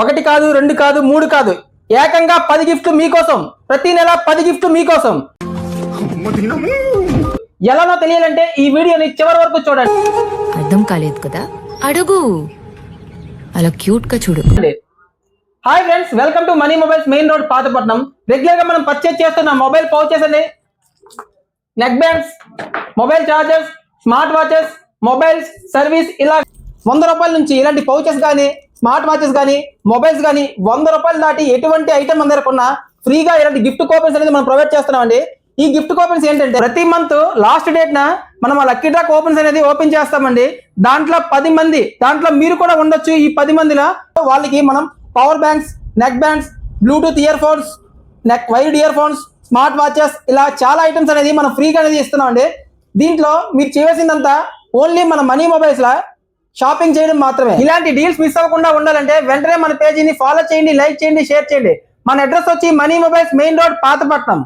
ఒకటి కాదు, రెండు కాదు, మూడు కాదు, ఏకంగా 10 గిఫ్ట్లు మీకోసం. ప్రతి నెల 10 గిఫ్ట్లు మీకోసం. ఎలానో తెలియాలంటే ఈ వీడియోని చివరి వరకు చూడండి. అర్థం కాలేదు కదా, అడుగు. అలా క్యూట్ గా చూడు. Hi friends, welcome to money mobiles, main road, Pathapatnam. Regular గా మనం పర్చేజ్ చేస్తున్న మొబైల్ పౌచెస్ అండి, neck bands, mobile chargers, smart watches, mobiles service, ఇలా 100 రూపాయల నుంచి ఇలాంటి పౌచెస్ కానీ, స్మార్ట్ వాచెస్ కానీ, మొబైల్స్ కానీ 100 రూపాయలు దాటి ఎటువంటి ఐటమ్ మన దగ్గర కొన్నా ఫ్రీగా ఇలాంటి గిఫ్ట్ కూపన్స్ అనేది మనం ప్రొవైడ్ చేస్తున్నామండి. ఈ గిఫ్ట్ కూపన్స్ ఏంటంటే ప్రతి మంత్ లాస్ట్ డేట్ న మనం ఆ లక్కీ డ్రా కూపన్స్ అనేది ఓపెన్ చేస్తామండి. దాంట్లో 10 మంది, దాంట్లో మీరు కూడా ఉండొచ్చు. ఈ 10 మందిలో వాళ్ళకి మనం power banks, neck bands, Bluetooth ear phones, neck wired ear phones, smart watches, ఇలా చాలా ఐటమ్స్ అనేది మనం ఫ్రీగా అనేది ఇస్తున్నామండి. దీంట్లో మీరు చేయాల్సిందంతా ఓన్లీ మన మనీ మొబైల్స్ లా షాపింగ్ చేయడం మాత్రమే. ఇలాంటి డీల్స్ మిస్ అవ్వకుండా ఉండాలంటే వెంటనే మన పేజీని ఫాలో చేయండి, లైక్ చేయండి, షేర్ చేయండి. మన అడ్రస్ వచ్చి money mobiles, main road, Pathapatnam.